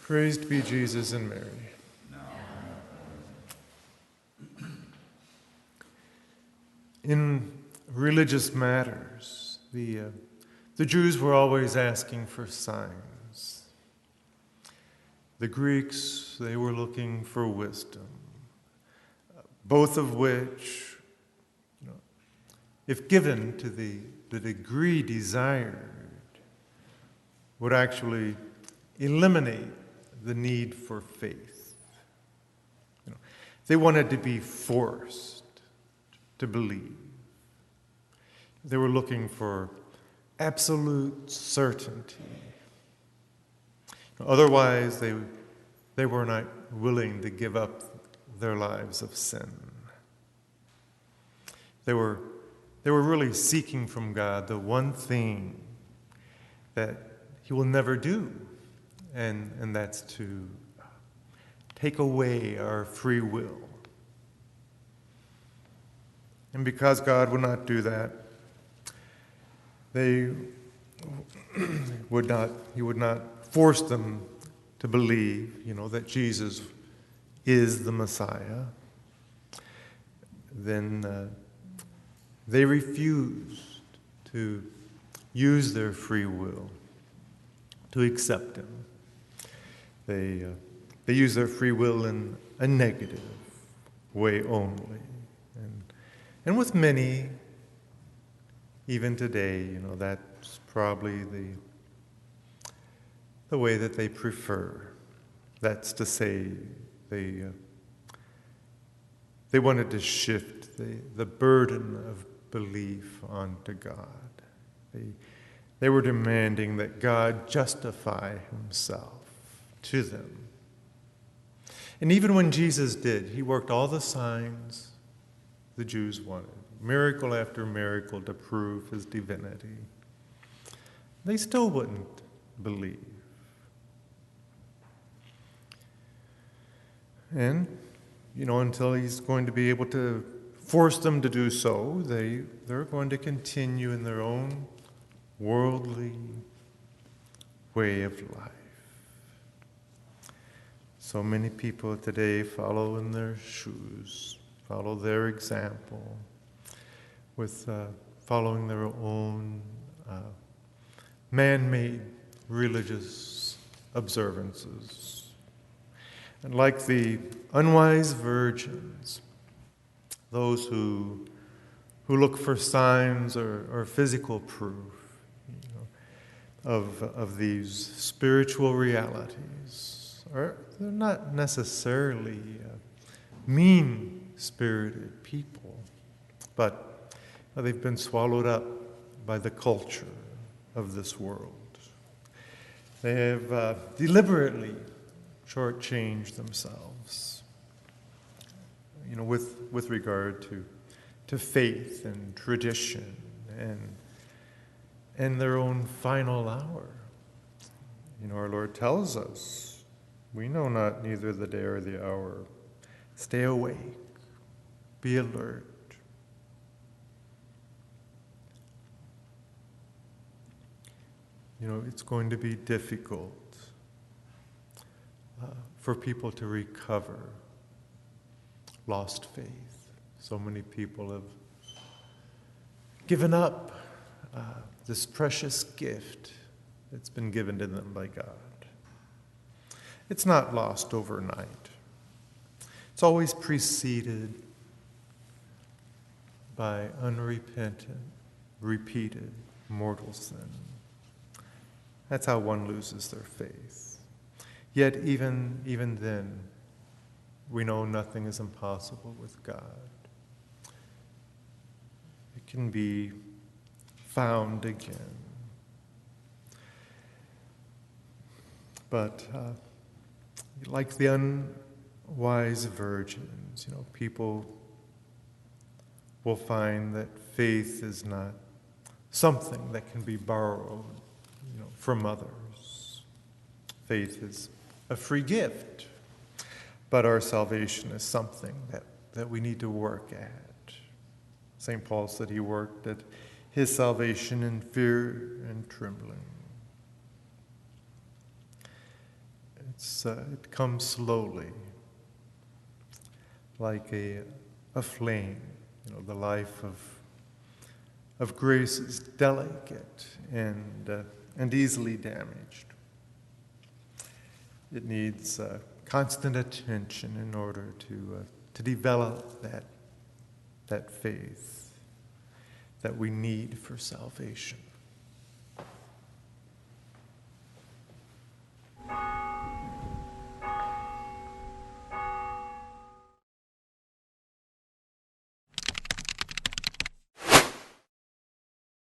Praised be Jesus and Mary. In religious matters, the Jews were always asking for signs. The Greeks, they were looking for wisdom, both of which, if given to the degree desired, would actually eliminate the need for faith. They wanted to be forced to believe. They were looking for absolute certainty. Otherwise, they were not willing to give up their lives of sin. They were really seeking from God the one thing that He will never do, and that's to take away our free will. And because God would not do that, He would not force them to believe, that Jesus is the Messiah. Then they refused to use their free will to accept Him. They use their free will in a negative way only. And with many, even today, that's probably the way that they prefer. That's to say, they wanted to shift the burden of belief onto God. They were demanding that God justify Himself to them. And even when Jesus did, He worked all the signs the Jews wanted, miracle after miracle to prove His divinity. They still wouldn't believe. And, until He's going to be able to force them to do so, they're going to continue in their own worldly way of life. So many people today follow in their shoes, follow their example with following their own man-made religious observances. And like the unwise virgins, those who look for signs or physical proof of these spiritual realities, they're not necessarily mean-spirited people, but they've been swallowed up by the culture of this world. They have deliberately shortchanged themselves, with regard to faith and tradition and their own final hour. Our Lord tells us, we know not neither the day or the hour. Stay awake, be alert. It's going to be difficult for people to recover lost faith. So many people have given up this precious gift that's been given to them by God. It's not lost overnight. It's always preceded by unrepentant, repeated mortal sin. That's how one loses their faith. Yet even then, we know nothing is impossible with God. It can be found again. But like the unwise virgins, people will find that faith is not something that can be borrowed, from others. Faith is a free gift, but our salvation is something that we need to work at. St. Paul said he worked at his salvation in fear and trembling. It comes slowly, like a flame. The life of grace is delicate and easily damaged. It needs constant attention in order to develop that faith that we need for salvation.